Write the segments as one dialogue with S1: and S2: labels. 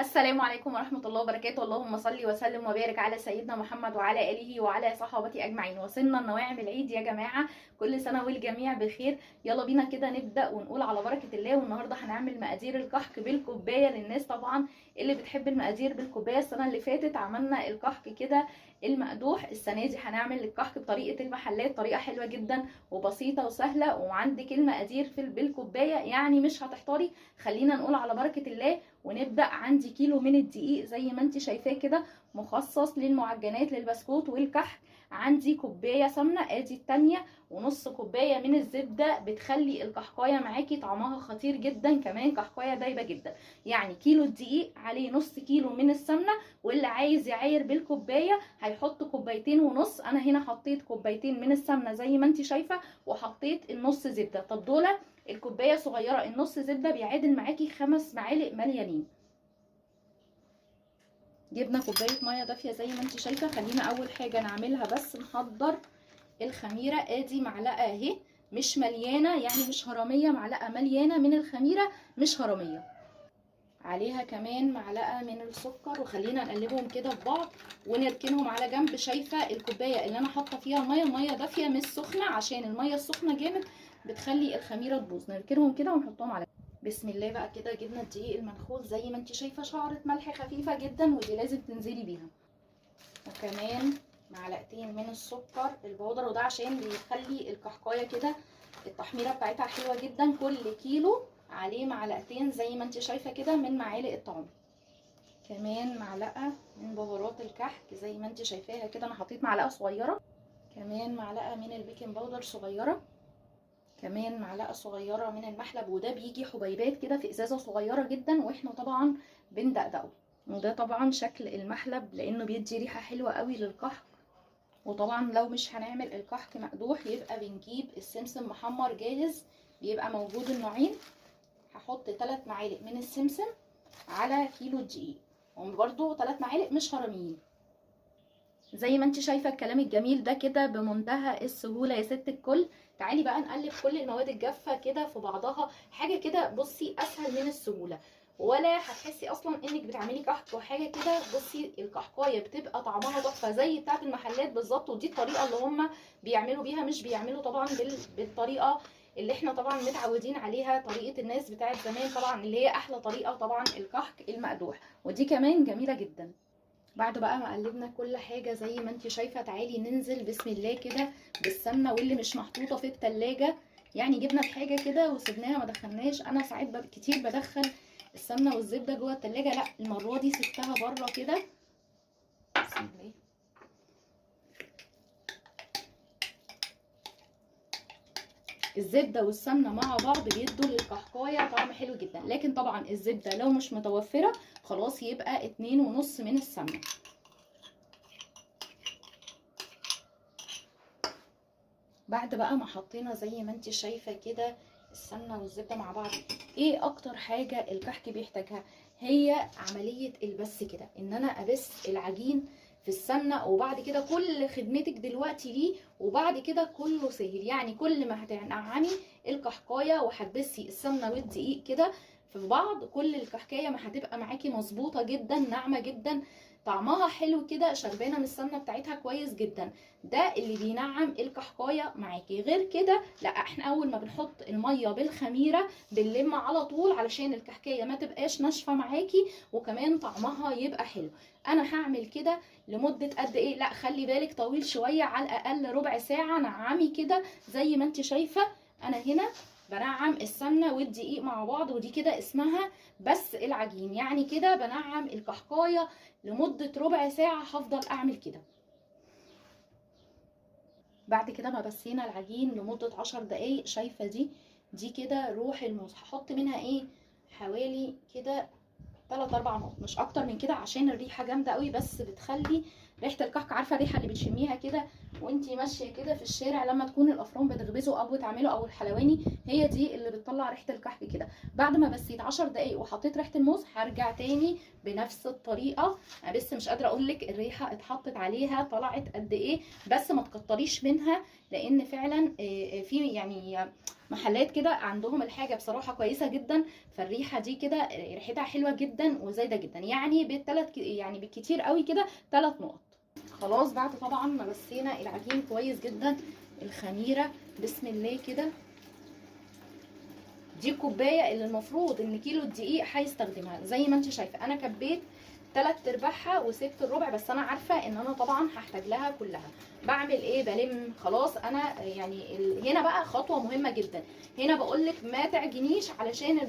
S1: السلام عليكم ورحمة الله وبركاته. اللهم صل وسلم وبارك على سيدنا محمد وعلى آله وعلى صحابته أجمعين. وصلنا لنواعم العيد يا جماعة، كل سنة والجميع بخير. يلا بينا كده نبدأ ونقول على بركة الله. والنهاردة هنعمل مقادير الكحك بالكوباية للناس طبعا اللي بتحب المقادير بالكوباية. السنة اللي فاتت عملنا الكحك كده المقدوح، السنة دي هنعمل الكحك بطريقة المحلات، طريقة حلوة جدا وبسيطة وسهلة، وعندك المقادير بالكوباية يعني مش هتحتاري. خلينا نقول على بركة الله ونبدأ. عندي كيلو من الدقيق زي ما انت شايفاه كده، مخصص للمعجنات للبسكوت والكحك. عندي كوبايه سمنه، ادي التانية، ونص كوبايه من الزبده بتخلي الكحكايه معاكي طعمها خطير جدا، كمان كحكايه دايبه جدا. يعني كيلو الدقيق عليه نص كيلو من السمنه، واللي عايز يعاير بالكوبايه هيحط كوبايتين ونص. انا هنا حطيت كوبايتين من السمنه زي ما انت شايفه، وحطيت النص زبده. طب دول الكوبايه صغيره، النص زبده بيعادل معاكي 5 معالق مليانين. جبنا كوبايه ميه دافيه زي ما انت شايفه. خلينا اول حاجه نعملها بس نحضر الخميره. ادي معلقه اهي مش مليانه، يعني مش هرميه، معلقه مليانه من الخميره مش هرميه. عليها كمان معلقه من السكر، وخلينا نقلبهم كده في بعض ونركنهم على جنب. شايفه الكوبايه اللي انا حاطه فيها الميه، ميه دافيه مش سخنه، عشان الميه السخنه جامد بتخلي الخميره تبوظ. نركنهم كده ونحطهم على جنب. بسم الله بقى كده. جبنا الدقيق المنخول زي ما انت شايفه، شعره ملح خفيفه جدا ودي لازم تنزلي بيها، وكمان معلقتين من السكر البودر، وده عشان بيخلي الكحكايه كده التحميره بتاعتها حلوه جدا. كل كيلو عليه معلقتين زي ما انت شايفه كده من معالق الطعام. كمان معلقه من بهارات الكحك زي ما انت شايفاها كده، انا حطيت معلقه صغيره. كمان معلقه من البيكنج باودر صغيره. كمان معلقه صغيره من المحلب، وده بيجي حبيبات كده في ازازه صغيره جدا، واحنا طبعا بندقدقه. وده طبعا شكل المحلب لانه بيدي ريحه حلوه قوي للكحك. وطبعا لو مش هنعمل الكحك مقدوح يبقى بنجيب السمسم محمر جاهز، بيبقى موجود النوعين. هحط 3 معالق من السمسم على كيلو الدقيق، وبرده 3 معالق مش هرميين. زي ما انت شايفه الكلام الجميل ده كده بمنتهى السهوله يا ست الكل. تعالي بقى نقلب كل المواد الجافه كده في بعضها، حاجه كده بصي اسهل من السهوله، ولا هتحسي اصلا انك بتعملي كحك وحاجه كده. بصي الكحكايه بتبقى طعمها تحفه زي بتاعه المحلات بالظبط، ودي الطريقه اللي هم بيعملوا بيها، مش بيعملوا طبعا بالطريقه اللي احنا طبعا متعودين عليها، طريقه الناس بتاعه زمان طبعا اللي هي احلى طريقه طبعا الكحك المقدوح، ودي كمان جميله جدا. بعد بقى ما قلبنا كل حاجه زي ما انت شايفه، تعالي ننزل بسم الله كده بالسمنه، واللي مش محطوطه في التلاجة. يعني جبنا الحاجه كده وسبناها ما دخلناش. انا ساعات كتير بدخل السمنه والزبده جوه التلاجة، لا المره دي سبتها بره كده. بسم الله. الزبده والسمنه مع بعض بيدوا للكحكايه طعم حلو جدا، لكن طبعا الزبده لو مش متوفره خلاص يبقى 2.5 من السمنه. بعد بقى ما حطينا زي ما انت شايفه كده السمنه والزبده مع بعض، ايه اكتر حاجه الكحك بيحتاجها؟ هي عمليه البس كده، ان انا ابس العجين في السمنه، وبعد كده كل خدمتك دلوقتي ليه، وبعد كده كله سهل. يعني كل ما هتنعمي الكحكايه وهتبسي السمنه والدقيق كده في بعض، كل الكحكايه ما هتبقى معاكي مظبوطه جدا، ناعمه جدا، طعمها حلو كده، شربانه من السمنه بتاعتها كويس جدا. ده اللي بينعم الكحكايه معاكي. غير كده لا، احنا اول ما بنحط الميه بالخميره بنلم على طول علشان الكحكايه ما تبقاش ناشفه معاكي، وكمان طعمها يبقى حلو. انا هعمل كده لمده قد ايه؟ لا خلي بالك طويل شويه، على الاقل ربع ساعه. نعمي كده زي ما انت شايفه. انا هنا بنعم السمنه والدقيق مع بعض، ودي كده اسمها بس العجين. يعني كده بنعم الكحكايه لمده ربع ساعه، هفضل اعمل كده. بعد كده ما بسينا العجين لمدة 10 دقايق، شايفة دي كده روح الموز. هحط منها ايه؟ حوالي كده 3-4 نقط، مش اكتر من كده، عشان الريحة جامدة قوي، بس بتخلي ريحه الكحك، عارفه الريحه اللي بتشميها كده وانتي ماشيه كده في الشارع لما تكون الافران بتخبزوا او بتعملوا او الحلواني، هي دي اللي بتطلع ريحه الكحك كده. بعد ما بسيت 10 دقايق وحطيت ريحه الموز هرجع تاني بنفس الطريقه. انا بس مش قادره اقول لك الريحه اتحطت عليها طلعت قد ايه، بس ما تكتريش منها، لان فعلا في يعني محلات كده عندهم الحاجه بصراحه كويسه جدا، فالريحه دي كده ريحتها حلوه جدا وزايده جدا، يعني بالثلاث يعني بالكتير قوي كده 3 نقط. خلاص بعد طبعا ما بسينا العجين كويس جدا، الخميره بسم الله كده، دي الكوبايه اللي المفروض ان كيلو الدقيق هيستخدمها. زي ما انت شايفه انا كبيت 3/4 وسبت الربع، بس انا عارفه ان انا طبعا هحتاج لها كلها. بعمل ايه؟ بلم. خلاص انا يعني هنا بقى خطوه مهمه جدا، هنا بقول لك ما تعجنيش علشان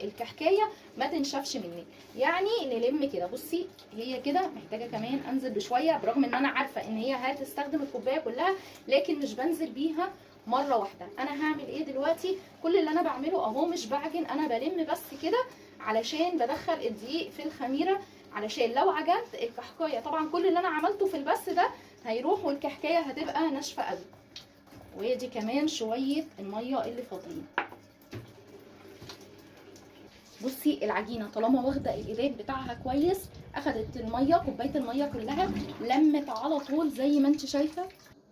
S1: الكحكايه ما تنشفش منك. يعني نلم كده، بصي هي كده محتاجه كمان انزل بشويه، برغم ان انا عارفه ان هي هتستخدم الكوبايه كلها، لكن مش بنزل بيها مره واحده. انا هعمل ايه دلوقتي؟ كل اللي انا بعمله اهو مش بعجن، انا بلم بس كده علشان بدخل الدقيق في الخميره، علشان لو عجنت الكحكايه طبعا كل اللي انا عملته في البس ده هيروح والكحكايه هتبقى ناشفه قوي. ودي كمان شويه الميه اللي فاضلين. بصي العجينه طالما واخده الإيداد بتاعها كويس، اخدت الميه كوبايه الميه كلها، لمت على طول زي ما انت شايفه.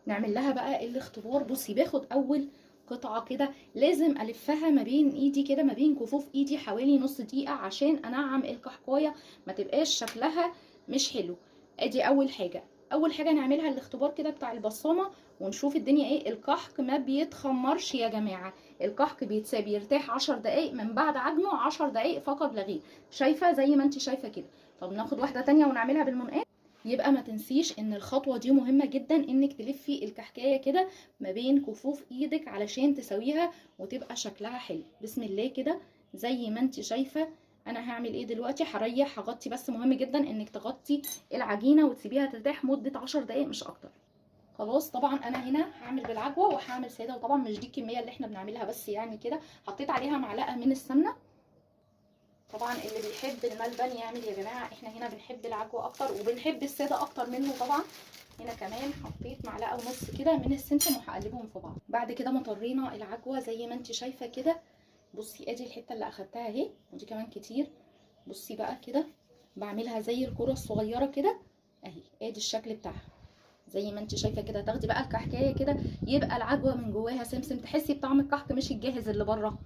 S1: نعمل لها بقى الاختبار. بصي باخد اول قطعه كده لازم الفها ما بين ايدي كده، ما بين كفوف ايدي حوالي نص دقيقه، عشان انعم الكحكايه ما تبقاش شكلها مش حلو. ادي اول حاجه. اول حاجه نعملها الاختبار كده بتاع البصامه ونشوف الدنيا ايه. الكحك ما بيتخمرش يا جماعه، الكحك بيتساب يرتاح 10 دقايق من بعد عجنه، 10 دقايق فقط لا غير. شايفه زي ما انت شايفه كده. طب ناخد واحده تانية ونعملها بالمنقار. يبقى ما تنسيش ان الخطوه دي مهمه جدا، انك تلفي الكحكايه كده ما بين كفوف ايدك علشان تسويها وتبقى شكلها حلو. بسم الله كده زي ما انت شايفه. انا هعمل ايه دلوقتي؟ هريح، هغطي، بس مهم جدا انك تغطي العجينه وتسيبيها ترتاح مده 10 دقايق مش اكتر. خلاص طبعا انا هنا هعمل بالعجوه وهعمل ساده، وطبعا مش دي الكميه اللي احنا بنعملها، بس يعني كده حطيت عليها معلقه من السمنه. طبعا اللي بيحب الملبن يعمل يا جماعه، احنا هنا بنحب العجوه اكتر وبنحب الساده اكتر منه طبعا. هنا كمان حطيت معلقه ونص كده من السمسم وهقلبهم في بعض. بعد كده مطرينا العجوه زي ما انت شايفه كده. بصي ادي الحته اللي اخدتها اهي، ودي كمان كتير. بصي بقى كده بعملها زي الكره الصغيره كده اهي، ادي الشكل بتاعها زي ما انت شايفه كده. تاخدي بقى الكحكايه كده يبقى العجوه من جواها سمسم، تحسي بطعم الكحك مش الجاهز اللي بره.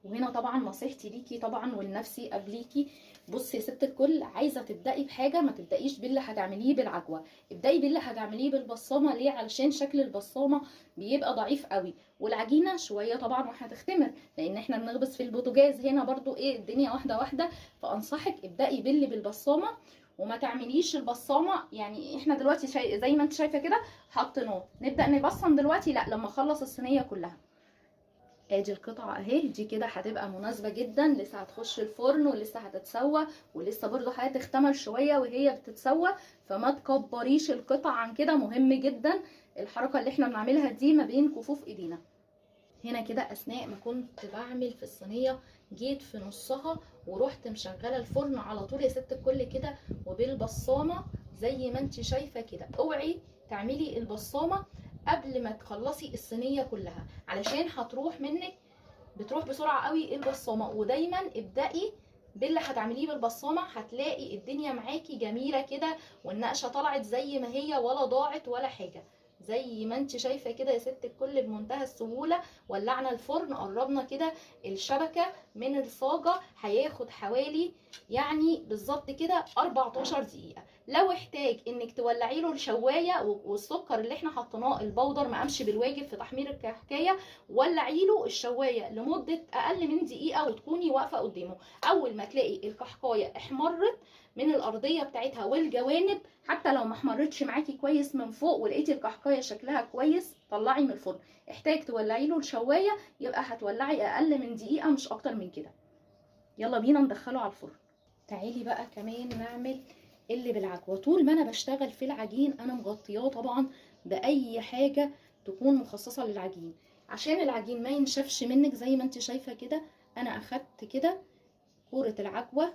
S1: وهنا طبعا نصيحتي ليكي طبعا ولنفسي قبليكي، بصي يا ست الكل، عايزه تبداي بحاجه ما تبدايش باللي هتعمليه بالعجوه، ابداي باللي هتعمليه بالبصامه. ليه؟ علشان شكل البصامه بيبقى ضعيف قوي، والعجينه شويه طبعا وهتختمر، لان احنا بنخبز في البوتاجاز هنا برضو ايه الدنيا واحده واحده. فانصحك ابداي باللي بالبصامه وما تعمليش البصامه. يعني احنا دلوقتي زي ما انت شايفه كده حطيناه، نبدا نبصم دلوقتي؟ لا، لما اخلص الصينيه كلها. ادي القطعه اهي، دي كده هتبقى مناسبه جدا، لسه هتخش الفرن ولسه هتتسوى ولسه برضو هتختمر شويه وهي بتتسوى، فما تكبريش القطع عن كده. مهم جدا الحركه اللي احنا بنعملها دي ما بين كفوف ايدينا. هنا كده اثناء ما كنت بعمل في الصينيه جيت في نصها ورحت مشغله الفرن على طول يا ست الكل كده، وبالبصامه زي ما انت شايفه كده. اوعي تعملي البصامه قبل ما تخلصي الصينيه كلها، علشان هتروح منك، بتروح بسرعه قوي البصامه. ودايما ابدأي باللي هتعمليه بالبصامه، هتلاقي الدنيا معاكي جميله كده، والنقشه طلعت زي ما هي ولا ضاعت ولا حاجه. زي ما انت شايفه كده يا ست الكل بمنتهى السهوله. ولعنا الفرن، قربنا كده الشبكه من الصاجه، هياخد حوالي يعني بالظبط كده 14 دقيقه. لو احتاج انك تولعي له الشوايه والسكر اللي احنا حطيناه البودر ما قامش بالواجب في تحمير الكحكايه، ولعي له الشوايه لمده اقل من دقيقه وتكوني واقفه قدامه. اول ما تلاقي الكحكايه احمرت من الارضيه بتاعتها والجوانب، حتى لو ما احمرتش معاكي كويس من فوق ولقيتي الكحكايه شكلها كويس، طلعي من الفرن. احتاج تولعي له الشوايه يبقى هتولعي اقل من دقيقه مش اكتر من كده. يلا بينا ندخله على الفرن. تعالي بقى كمان نعمل اللي بالعجوه. طول ما انا بشتغل في العجين انا مغطياه طبعا باي حاجه تكون مخصصه للعجين، عشان العجين ما ينشفش منك. زي ما انت شايفه كده انا اخدت كده كوره العجوه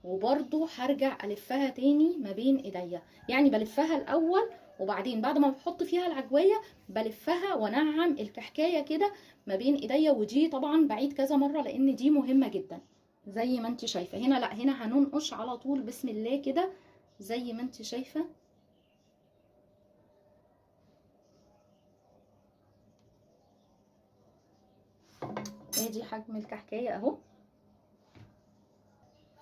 S1: وبرضو هرجع الفها تاني ما بين ايديا، يعني بلفها الاول وبعدين بعد ما بحط فيها العجوية بلفها وانعم الكحكاية كده ما بين ايديا. ودي طبعا بعيد كذا مرة لان دي مهمة جدا. زي ما انت شايفة هنا، لا هنا هننقش على طول بسم الله كده زي ما انت شايفة. ادي حجم الكحكاية اهو.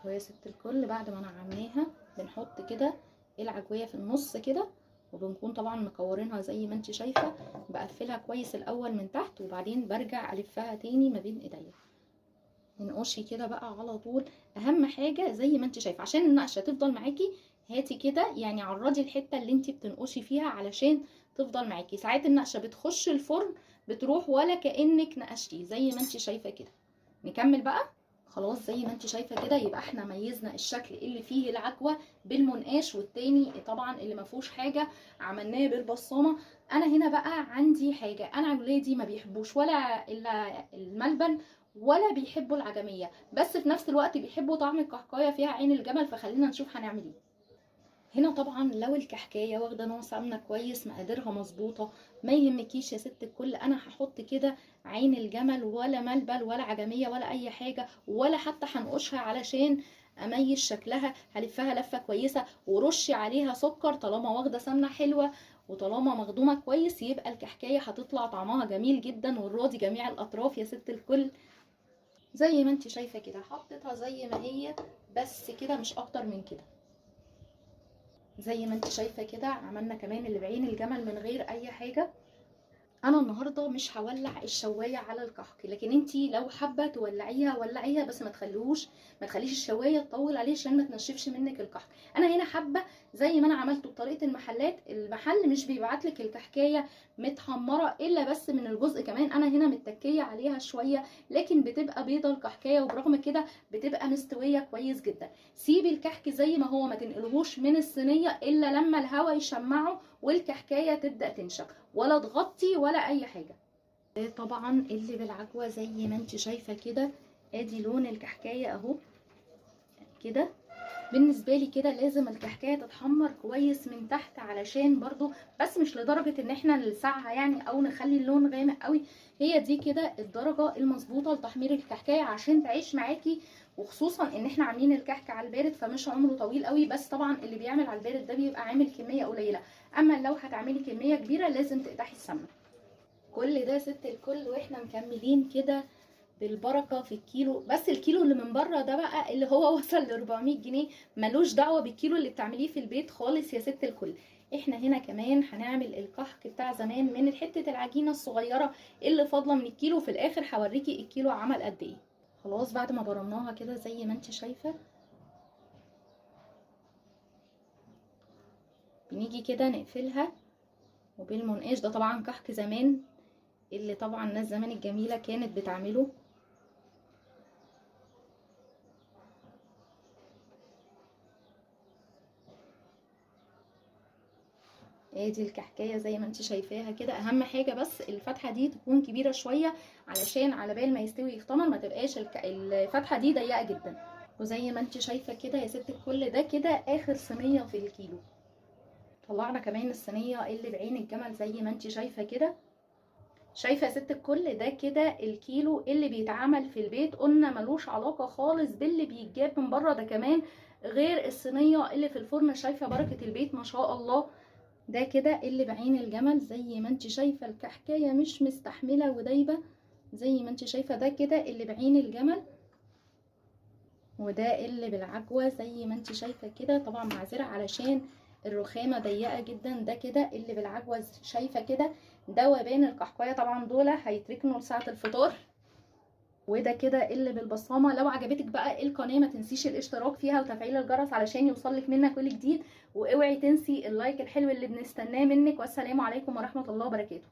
S1: ويا ست الكل بعد ما نعمناها بنحط كده العجوية في النص كده، وبنكون طبعا مكورينها زي ما انت شايفة. بقفلها كويس الاول من تحت وبعدين برجع الفها تاني ما بين ايديا. انقشي كده بقى على طول. اهم حاجة زي ما انت شايفة عشان النقشة تفضل معاكي، هاتي كده يعني عرضي الحتة اللي انت بتنقشي فيها علشان تفضل معاكي. ساعات النقشة بتخش الفرن بتروح ولا كأنك نقشتي زي ما انت شايفة كده. نكمل بقى. خلاص زي ما انت شايفه كده يبقى احنا ميزنا الشكل اللي فيه العجوه بالمنقاش، والتاني طبعا اللي ما فيهوش حاجه عملناه بالبصامه. انا هنا بقى عندي حاجه، انا ولادي ما بيحبوش ولا الا الملبن ولا بيحبوا العجميه، بس في نفس الوقت بيحبوا طعم الكحكايه فيها عين الجمل. فخلينا نشوف هنعمل ايه. هنا طبعا لو الكحكايه واخده نوع سمنه كويس مقاديرها مظبوطه ما يهمكيش يا ست الكل. انا هحط كده عين الجمل ولا ملبل ولا عجميه ولا اي حاجه، ولا حتى هنقشها علشان اميز شكلها. هلفها لفه كويسه ورشي عليها سكر طالما واخده سمنه حلوه وطالما مخدومه كويس، يبقى الكحكايه هتطلع طعمها جميل جدا وراضي جميع الاطراف يا ست الكل. زي ما انت شايفه كده حطيتها زي ما هي بس كده مش اكتر من كده. زي ما انت شايفه كده عملنا كمان اللي بعين الجمل من غير اي حاجه. انا النهارده مش هولع الشوايه على الكحك، لكن انتي لو حابه تولعيها ولعيها بس ما تخليش الشوايه تطول عليه عشان ما تنشفش منك الكحك. انا هنا حابه زي ما انا عملته بطريقه المحلات. المحل مش بيبعت لك الكحكايه متحمره الا بس من الجزء، كمان انا هنا متكيه عليها شويه لكن بتبقى بيضه الكحكايه، وبرغم كده بتبقى مستويه كويس جدا. سيبي الكحك زي ما هو ما تنقلهوش من الصينيه الا لما الهواء يشمعه والكحكايه تبدا تنشف، ولا تغطي ولا اي حاجه. طبعا اللي بالعجوه زي ما انت شايفه كده ادي لون الكحكايه اهو كده. بالنسبه لي كده لازم الكحكايه تتحمر كويس من تحت علشان برضو، بس مش لدرجه ان احنا نلسعها يعني او نخلي اللون غامق قوي. هي دي كده الدرجه المظبوطه لتحمير الكحكايه عشان تعيش معاكي، وخصوصا ان احنا عاملين الكحك على البارد فمش عمره طويل قوي. بس طبعا اللي بيعمل على البارد ده بيبقى عامل كميه قليله، اما لو هتعملي كميه كبيره لازم تقدحي السمنه. كل ده ست الكل واحنا مكملين كده بالبركه في الكيلو. بس الكيلو اللي من بره ده بقى اللي هو وصل ل 400 جنيه، ملوش دعوه بالكيلو اللي بتعمليه في البيت خالص يا ست الكل. احنا هنا كمان هنعمل الكحك بتاع زمان من حته العجينه الصغيره اللي فاضله من الكيلو. في الاخر هوريكي الكيلو عمل قد ايه. خلاص بعد ما برمناها كده زي ما انت شايفه بنيجي كده نقفلها وبالمنقاش. ده طبعا كحك زمان اللي طبعا الناس زمان الجميله كانت بتعمله. ادي الكحكايه زي ما انت شايفاها كده. اهم حاجه بس الفتحه دي تكون كبيره شويه علشان على بال ما يستوي يختمر ما تبقاش الفتحه دي ضيقه جدا. وزي ما انت شايفه كده يا ست الكل ده كده اخر صينيه في الكيلو. طلعنا كمان الصينيه اللي بعين الجمل زي ما انت شايفه كده. شايفه يا ست الكل ده كده الكيلو اللي بيتعمل في البيت. قلنا ملوش علاقه خالص باللي بيتجاب من بره، ده كمان غير الصينيه اللي في الفرن. شايفه بركه البيت ما شاء الله. ده كده اللي بعين الجمل زي ما انت شايفه الكحكايه مش مستحمله ودايبه زي ما انت شايفه. ده كده اللي بعين الجمل، وده اللي بالعجوه زي ما انت شايفه كده. طبعا معذره علشان الرخامه ضيقه جدا. ده كده اللي بالعجوه شايفه كده. ده وبان الكحكايه طبعا دول هيتركنوا لساعه الفطار. وده كده اللي بالبصامه. لو عجبتك بقى القناه ما تنسيش الاشتراك فيها وتفعيل الجرس علشان يوصلك منا كل جديد، واوعي تنسي اللايك الحلو اللي بنستناه منك. والسلام عليكم ورحمه الله وبركاته.